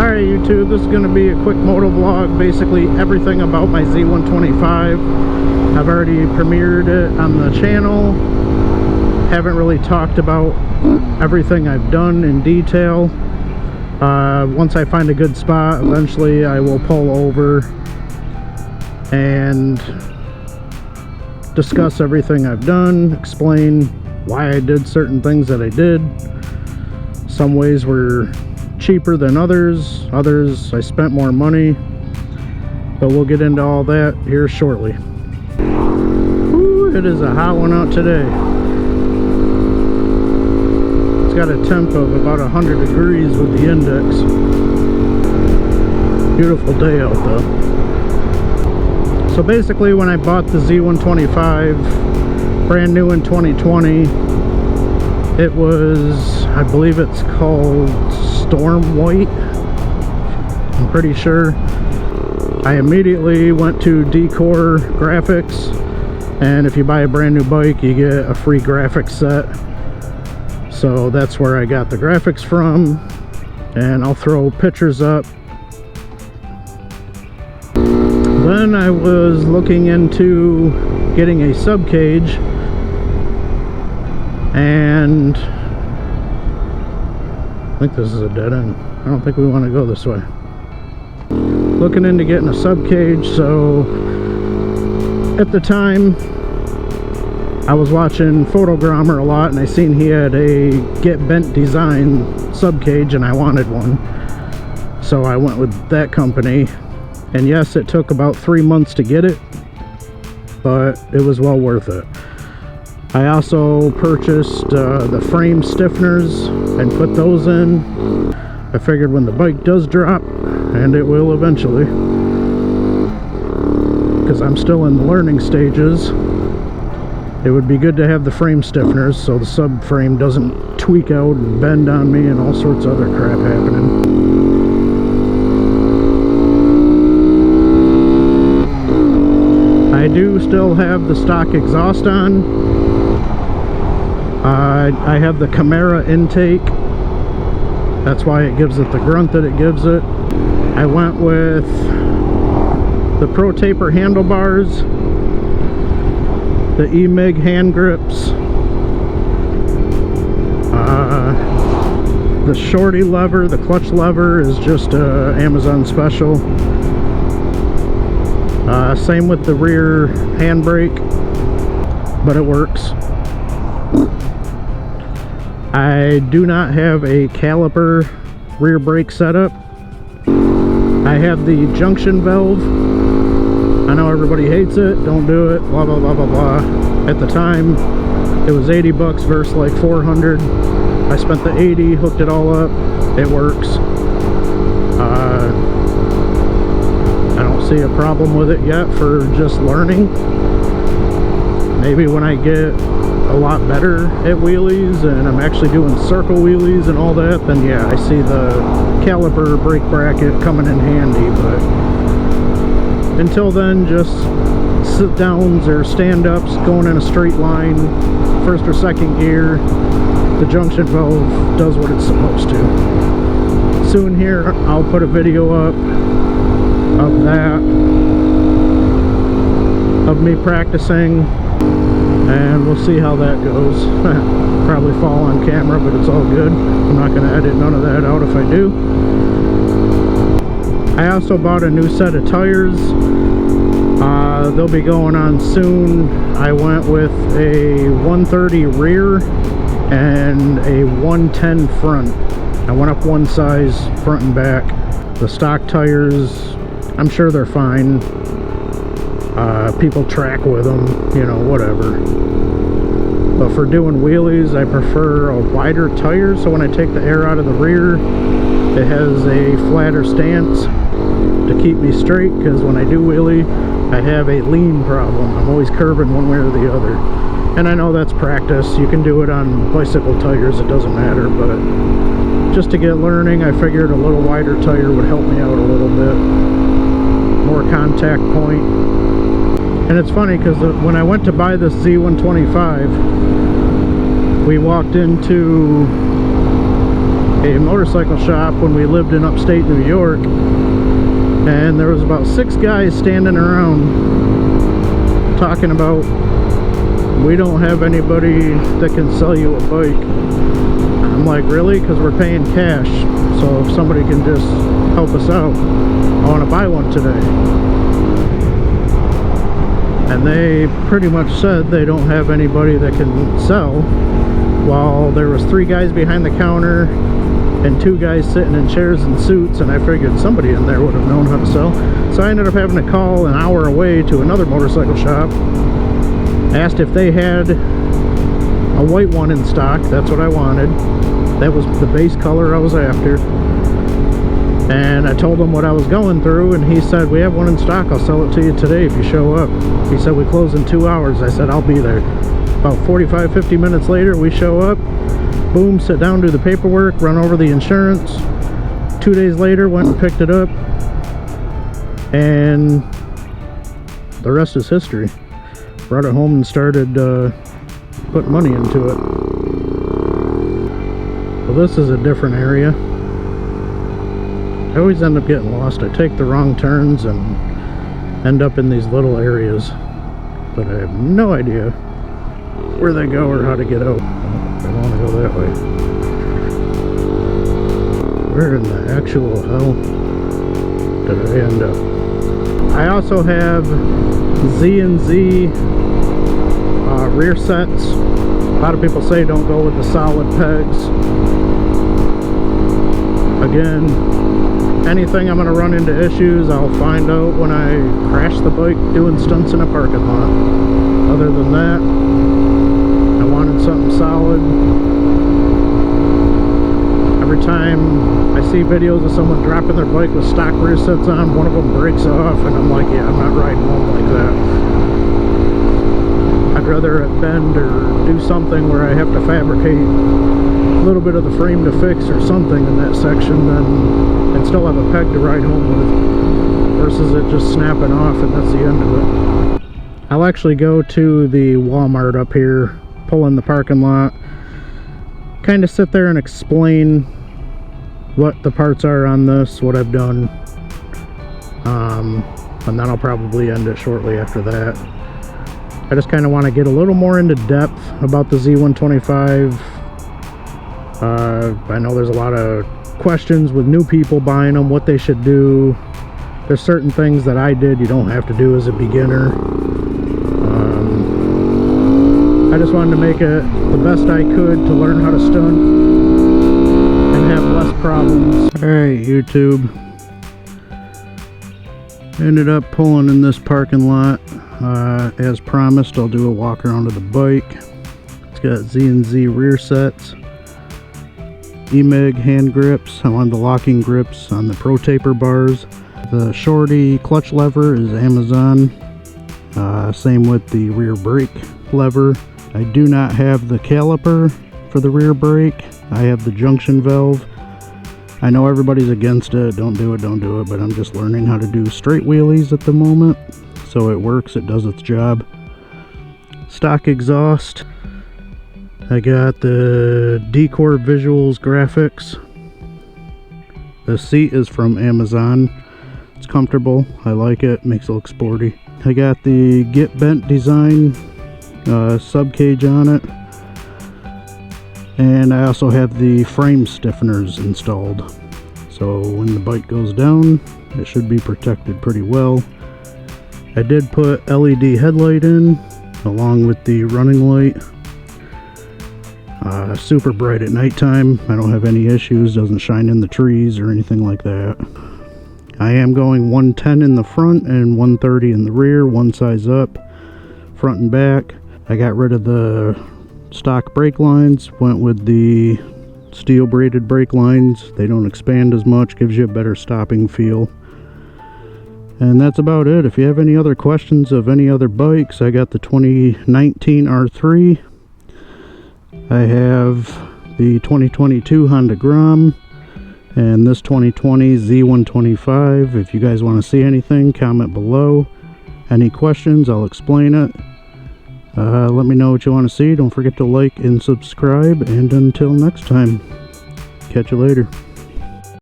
Alright YouTube, this is going to be a quick moto vlog, basically everything about my Z125. I've already premiered it on the channel. Haven't really talked about everything I've done in detail. Once I find a good spot, eventually I will pull over and discuss everything I've done, explain why I did certain things that I did. Some ways were cheaper than others I spent more money, but we'll get into all that here shortly. Ooh, it is a hot one out today. It's got a temp of about 100 degrees with the index. Beautiful day out though. So basically when I bought the Z125 brand new in 2020, it was, I believe it's called Storm White, I'm pretty sure. I immediately went to Decor Graphics, and if you buy a brand new bike you get a free graphics set. So that's where I got the graphics from, and I'll throw pictures up. Then I was looking into getting a sub cage, and I think this is a dead end. I don't think we want to go this way. Looking into getting a sub cage. So at the time I was watching Photogrammer a lot, and I seen he had a Get Bent design sub cage, and I wanted one, so I went with that company. And yes, it took about 3 months to get it, but it was well worth it. I also purchased the frame stiffeners and put those in. I figured when the bike does drop, and it will eventually, because I'm still in the learning stages, it would be good to have the frame stiffeners so the subframe doesn't tweak out and bend on me and all sorts of other crap happening. I do still have the stock exhaust on. I have the Camara intake. That's why it gives it the grunt that it gives it. I went with the Pro Taper handlebars, the E-MIG hand grips, the shorty lever, the clutch lever is just a Amazon special. Same with the rear handbrake, but it works. I do not have a caliper rear brake setup. I have the junction valve. I know everybody hates it, don't do it, blah blah blah blah blah. At the time it was 80 bucks versus like 400. I spent the 80, hooked it all up, it works. I don't see a problem with it yet for just learning. Maybe when I get a lot better at wheelies and I'm actually doing circle wheelies and all that, then yeah, I see the caliper brake bracket coming in handy. But until then, just sit downs or stand ups going in a straight line, first or second gear, the junction valve does what it's supposed to. Soon here I'll put a video up of that, of me practicing, and we'll see how that goes. Probably fall on camera, but it's all good. I'm not going to edit none of that out if I do. I also bought a new set of tires. They'll be going on soon. I went with a 130 rear and a 110 front. I went up one size front and back. The stock tires, I'm sure they're fine. People track with them, you know, whatever. But for doing wheelies, I prefer a wider tire, so when I take the air out of the rear, it has a flatter stance to keep me straight, because when I do wheelie, I have a lean problem. I'm always curving one way or the other. And I know that's practice. You can do it on bicycle tires, it doesn't matter, but just to get learning, I figured a little wider tire would help me out a little bit. More contact point. And it's funny because when I went to buy this Z125, we walked into a motorcycle shop when we lived in upstate New York, and there was about 6 guys standing around talking about, we don't have anybody that can sell you a bike. I'm like, really? Because we're paying cash, so if somebody can just help us out, I want to buy one today. And they pretty much said they don't have anybody that can sell, while there was 3 guys behind the counter and 2 guys sitting in chairs and suits, and I figured somebody in there would have known how to sell. So I ended up having to call an hour away to another motorcycle shop. Asked if they had a white one in stock. That's what I wanted. That was the base color I was after. And I told him what I was going through, and he said, we have one in stock, I'll sell it to you today if you show up. He said, we close in 2 hours. I said, I'll be there. About 45-50 minutes later, we show up, boom, sit down, do the paperwork, run over the insurance. 2 days later, went and picked it up, and the rest is history. Brought it home and started putting money into it. Well, this is a different area. I always end up getting lost. I take the wrong turns and end up in these little areas, but I have no idea where they go or how to get out. I want to go that way. Where in the actual hell did I end up? I also have Z&Z rear sets. A lot of people say don't go with the solid pegs. Again, anything I'm going to run into issues, I'll find out when I crash the bike doing stunts in a parking lot. Other than that, I wanted something solid. Every time I see videos of someone dropping their bike with stock rear sets on, one of them breaks off, and I'm like, yeah, I'm not riding home like that. I'd rather it bend or do something where I have to fabricate a little bit of the frame to fix or something in that section and still have a peg to ride home with, versus it just snapping off and that's the end of it. I'll actually go to the Walmart up here, pull in the parking lot, kind of sit there and explain what the parts are on this, what I've done, and then I'll probably end it shortly after that. I just kind of want to get a little more into depth about the Z125. I know there's a lot of questions with new people buying them, what they should do. There's certain things that I did you don't have to do as a beginner. I just wanted to make it the best I could to learn how to stunt and have less problems. Alright, YouTube. Ended up pulling in this parking lot. As promised, I'll do a walk around of the bike. It's got Z&Z rear sets, EMEG hand grips. I wanted the locking grips on the Pro Taper bars. The shorty clutch lever is Amazon. Same with the rear brake lever. I do not have the caliper for the rear brake. I have the junction valve. I know everybody's against it, don't do it, but I'm just learning how to do straight wheelies at the moment. So it works, it does its job. Stock exhaust. I got the Decor Visuals graphics. The seat is from Amazon. It's comfortable, I like it, makes it look sporty. I got the Get Bent design sub cage on it. And I also have the frame stiffeners installed. So when the bike goes down, it should be protected pretty well. I did put LED headlight in along with the running light. Super bright at nighttime. I don't have any issues, doesn't shine in the trees or anything like that. I am going 110 in the front and 130 in the rear, one size up, front and back. I got rid of the stock brake lines, went with the steel braided brake lines. They don't expand as much, gives you a better stopping feel. And that's about it. If you have any other questions of any other bikes, I got the 2019 R3. I have the 2022 Honda Grom and this 2020 Z125. If you guys want to see anything, comment below. Any questions, I'll explain it. Let me know what you want to see. Don't forget to like and subscribe, and until next time, Catch you later.